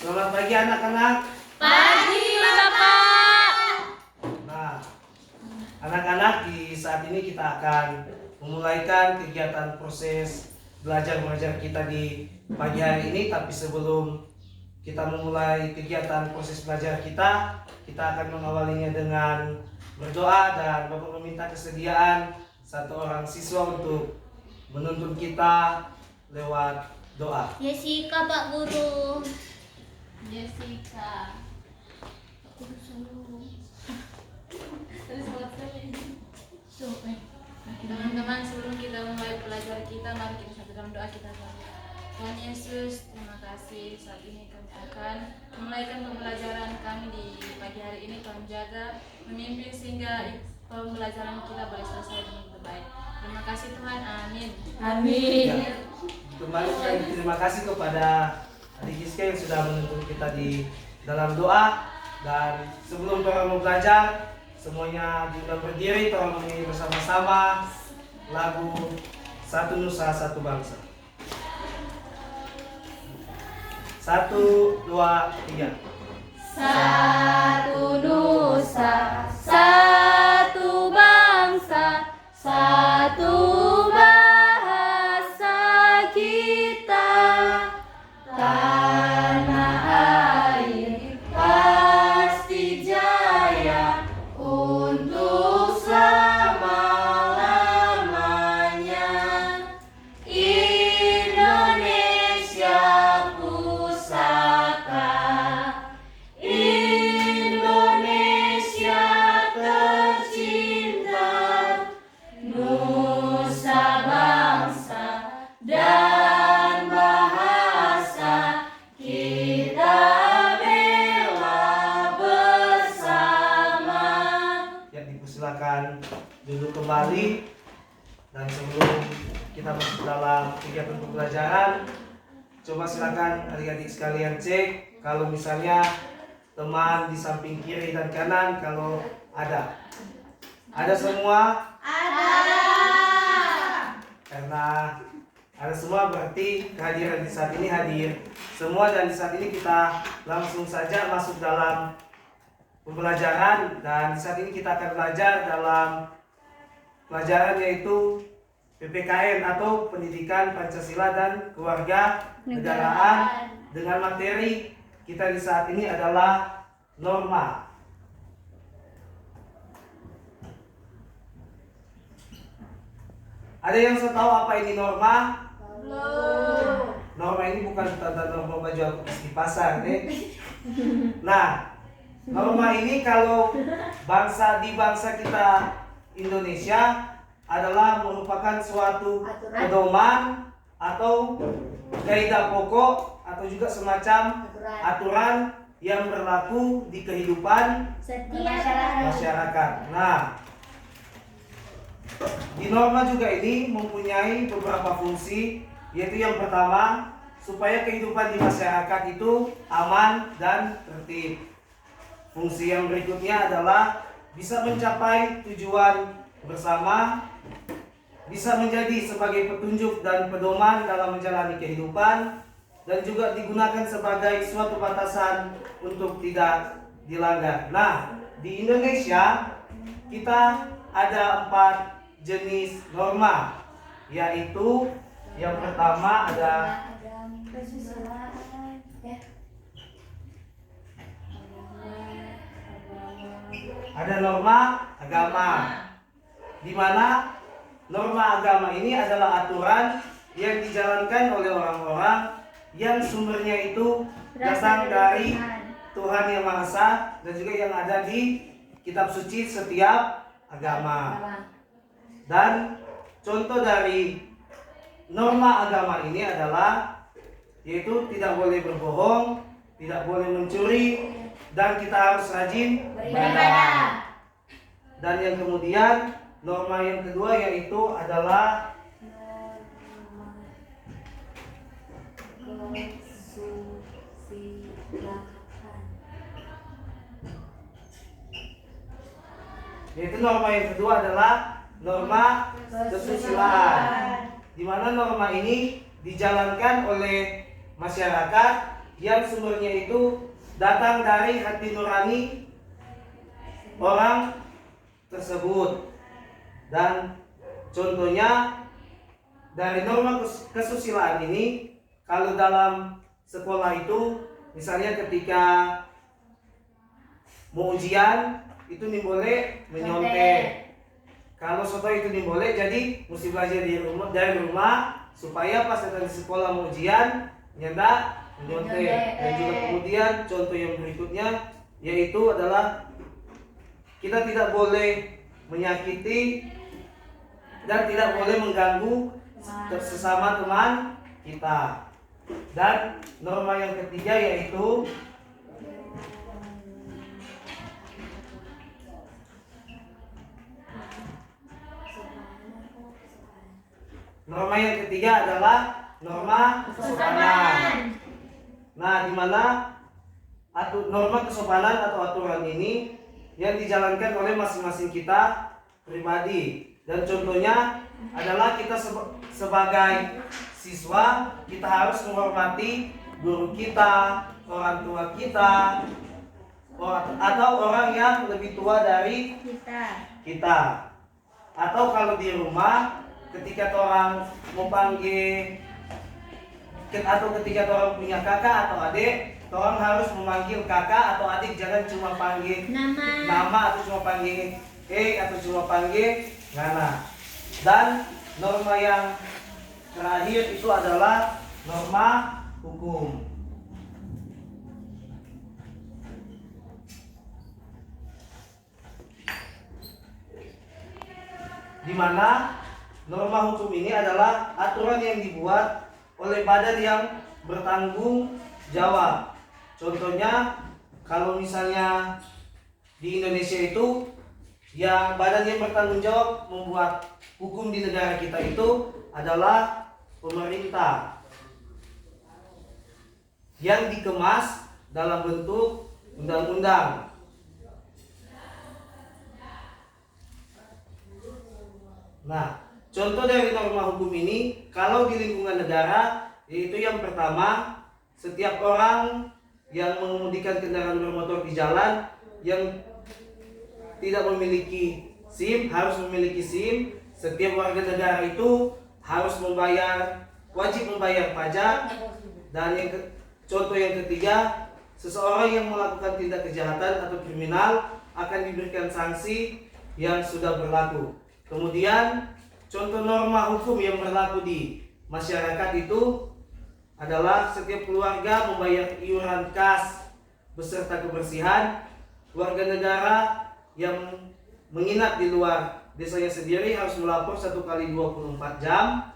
Selamat pagi anak-anak. Pagi, Bapak. Nah, anak-anak, di saat ini kita akan memulaikan kegiatan proses belajar mengajar kita di pagi hari ini. Tapi sebelum kita memulai kegiatan proses belajar kita akan mengawalinya dengan berdoa, dan Bapak meminta kesediaan satu orang siswa untuk menuntun kita lewat doa. Jessica, Pak Guru. Jessica. Teman-teman, sebelum kita mulai pelajaran kita, mari kita satu dalam doa kita. Tuhan Yesus, terima kasih saat ini kami akan memulaikan pembelajaran kami di pagi hari ini. Tuhan jaga, memimpin sehingga pembelajaran kita boleh selesai dengan terbaik. Terima kasih Tuhan, amin. Amin. Ya, kembali sekali terima kasih kepada adik Giska yang sudah menuntun kita di dalam doa. Dan sebelum kita mau belajar, semuanya diundang berdiri, tolong menyanyi bersama-sama lagu Satu Nusa Satu Bangsa. 1, 2, 3. Satu nusa, satu bangsa, satu bahasa kita. Tanah air pasti jaya untuk selama-lamanya. Indonesia pusaka, Indonesia tercinta, nusa bangsa dan bahasa kita bela bersama. Ya, dipersilakan duduk kembali. Dan sebelum kita masuk dalam kegiatan pembelajaran, coba silakan adik-adik sekalian cek kalau misalnya teman di samping kiri dan kanan kalau ada. Ada semua? Ada. Karena ada semua berarti kehadiran di saat ini hadir semua, dan di saat ini kita langsung saja masuk dalam pembelajaran. Dan di saat ini kita akan belajar dalam pelajaran yaitu PPKN atau Pendidikan Pancasila dan Keluarga Negaraan, dengan materi kita di saat ini adalah norma. Ada yang tahu apa ini norma? Belum. Norma ini bukan tanda norma baju alkes di pasar, nih. Nah, norma ini kalau di bangsa kita Indonesia adalah merupakan suatu pedoman atau kaidah pokok atau juga semacam aturan yang berlaku di kehidupan masyarakat. Nah, di norma juga ini mempunyai beberapa fungsi, yaitu yang pertama, supaya kehidupan di masyarakat itu aman dan tertib. Fungsi yang berikutnya adalah bisa mencapai tujuan bersama, bisa menjadi sebagai petunjuk dan pedoman dalam menjalani kehidupan, dan juga digunakan sebagai suatu batasan untuk tidak dilanggar. Nah, di Indonesia kita ada 4 jenis norma, yaitu yang pertama ada norma agama, di mana norma agama ini adalah aturan yang dijalankan oleh orang-orang yang sumbernya itu datang dari Tuhan Yang Maha Esa, dan juga yang ada di kitab suci setiap agama. Dan contoh dari norma agama ini adalah yaitu tidak boleh berbohong, tidak boleh mencuri, dan kita harus rajin beribadah. Dan yang kemudian norma yang kedua yaitu adalah yaitu norma yang kedua adalah norma kesusilaan, di mana norma ini dijalankan oleh masyarakat yang sumbernya itu datang dari hati nurani orang tersebut. Dan contohnya dari norma kesusilaan ini, kalau dalam sekolah itu misalnya ketika mau ujian itu nih boleh menyontek. Kalau soto itu nih boleh, jadi mesti belajar dari rumah supaya pas datang di sekolah mau ujian nyanda menyontek. Dan juga kemudian contoh yang berikutnya yaitu adalah kita tidak boleh menyakiti dan tidak boleh mengganggu sesama teman kita. Dan norma yang ketiga yaitu norma yang ketiga adalah norma kesopanan. Nah, di mana norma kesopanan atau aturan ini yang dijalankan oleh masing-masing kita pribadi. Dan contohnya adalah kita sebagai siswa, kita harus menghormati guru kita, orang tua kita, atau orang yang lebih tua dari kita. Atau kalau di rumah, ketika orang mau panggil atau ketika orang punya kakak atau adik, orang harus memanggil kakak atau adik, jangan cuma panggil nama atau cuma panggil atau cuma panggil Nana. Dan norma yang terakhir itu adalah norma hukum. Di mana norma hukum ini adalah aturan yang dibuat oleh badan yang bertanggung jawab. Contohnya kalau misalnya di Indonesia itu yang badan yang bertanggung jawab membuat hukum di negara kita itu adalah pemerintah yang dikemas dalam bentuk undang-undang. Nah, contoh dari norma hukum ini kalau di lingkungan negara, yaitu yang pertama, setiap orang yang mengemudikan kendaraan bermotor di jalan yang tidak memiliki SIM harus memiliki SIM. Setiap warga negara itu harus wajib membayar pajak. Dan contoh yang ketiga, seseorang yang melakukan tindak kejahatan atau kriminal akan diberikan sanksi yang sudah berlaku. Kemudian contoh norma hukum yang berlaku di masyarakat itu adalah setiap keluarga membayar iuran kas beserta kebersihan. Warga negara yang menginap di luar desanya sendiri harus melapor 1 kali 24 jam.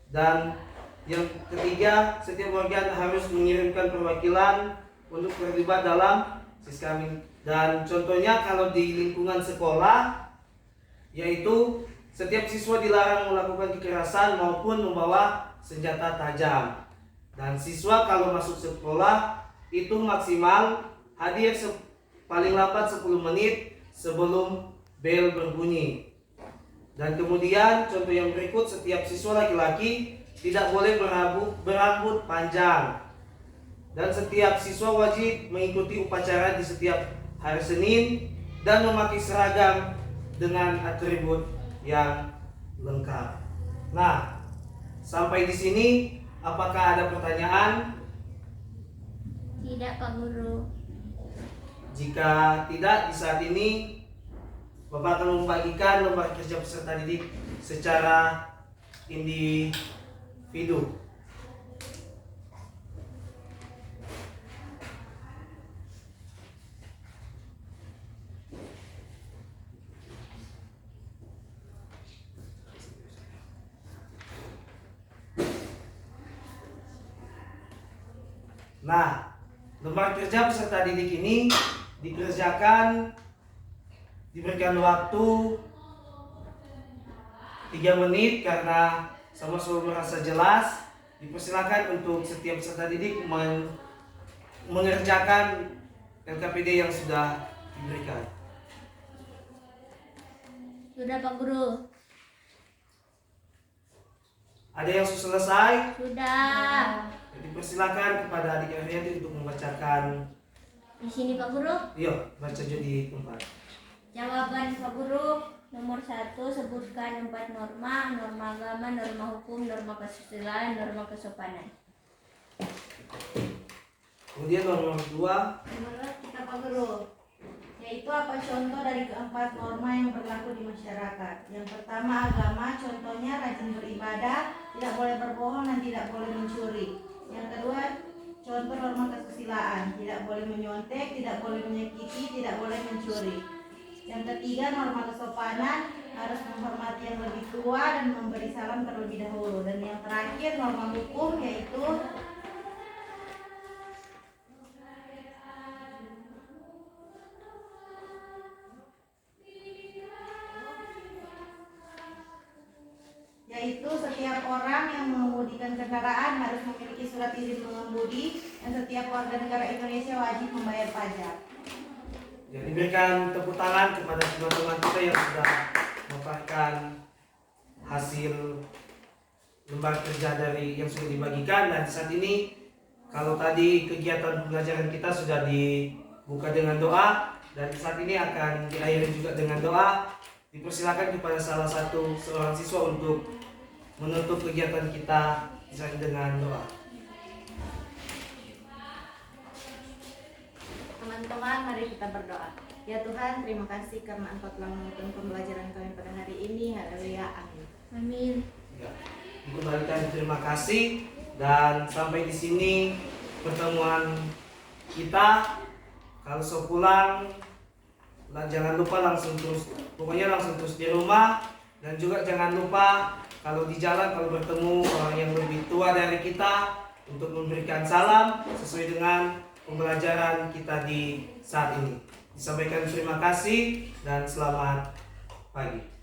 Dan yang ketiga, setiap warga harus mengirimkan perwakilan untuk terlibat dalam siskamin. Dan contohnya kalau di lingkungan sekolah, yaitu setiap siswa dilarang melakukan kekerasan maupun membawa senjata tajam. Dan siswa kalau masuk sekolah itu maksimal hadir paling lambat 10 menit sebelum bel berbunyi. Dan kemudian contoh yang berikut, setiap siswa laki-laki tidak boleh berambut panjang. Dan setiap siswa wajib mengikuti upacara di setiap hari Senin dan memakai seragam dengan atribut yang lengkap. Nah, sampai di sini apakah ada pertanyaan? Tidak, Pak Guru. Jika tidak, di saat ini Bapak akan membagikan lembar kerja peserta didik secara individu. Nah, lembar kerja peserta didik ini diberikan waktu 3 menit karena sama-sama merasa jelas. Dipersilakan untuk setiap peserta didik mengerjakan LKPD yang sudah diberikan. Sudah, Pak Guru. Ada yang sudah selesai? Sudah. Dipersilakan kepada adik Arianti untuk membacakan. Di sini Pak Guru. Yuk, baca jadi tempat. Jawaban Pak Guru. Nomor 1, sebutkan 4 norma agama, norma hukum, norma kesusilaan, norma kesopanan. Kemudian nomor 2. Menurut kita Pak Guru, yaitu apa contoh dari keempat norma yang berlaku di masyarakat? Yang pertama agama, contohnya rajin beribadah, tidak boleh berbohong dan tidak boleh mencuri. Yang kedua, contoh norma kesusilaan, tidak boleh menyontek, tidak boleh menyakiti, tidak boleh mencuri. Yang ketiga, norma kesopanan, harus menghormati yang lebih tua dan memberi salam terlebih dahulu. Dan yang terakhir, norma hukum, yaitu setiap orang yang mengemudikan kendaraan harus memiliki surat izin mengemudi dan setiap warga negara Indonesia wajib membayar pajak. Ya, diberikan tepuk tangan kepada teman-teman kita yang sudah mendapatkan hasil lembar kerja dari yang sudah dibagikan. Dan saat ini kalau tadi kegiatan pembelajaran kita sudah dibuka dengan doa dan saat ini akan diakhiri juga dengan doa. Dipersilakan kepada seorang siswa untuk menutup kegiatan kita dengan doa. Teman-teman, mari kita berdoa. Ya Tuhan, terima kasih karena Engkau telah menuntun pembelajaran kami pada hari ini. Haleluya, amin. Amin. Ya, kembalikan terima kasih dan sampai di sini pertemuan kita. Kalau pulang, jangan lupa langsung terus di rumah dan juga jangan lupa kalau di jalan kalau bertemu orang yang lebih tua dari kita untuk memberikan salam sesuai dengan pembelajaran kita di saat ini. Disampaikan terima kasih dan selamat pagi.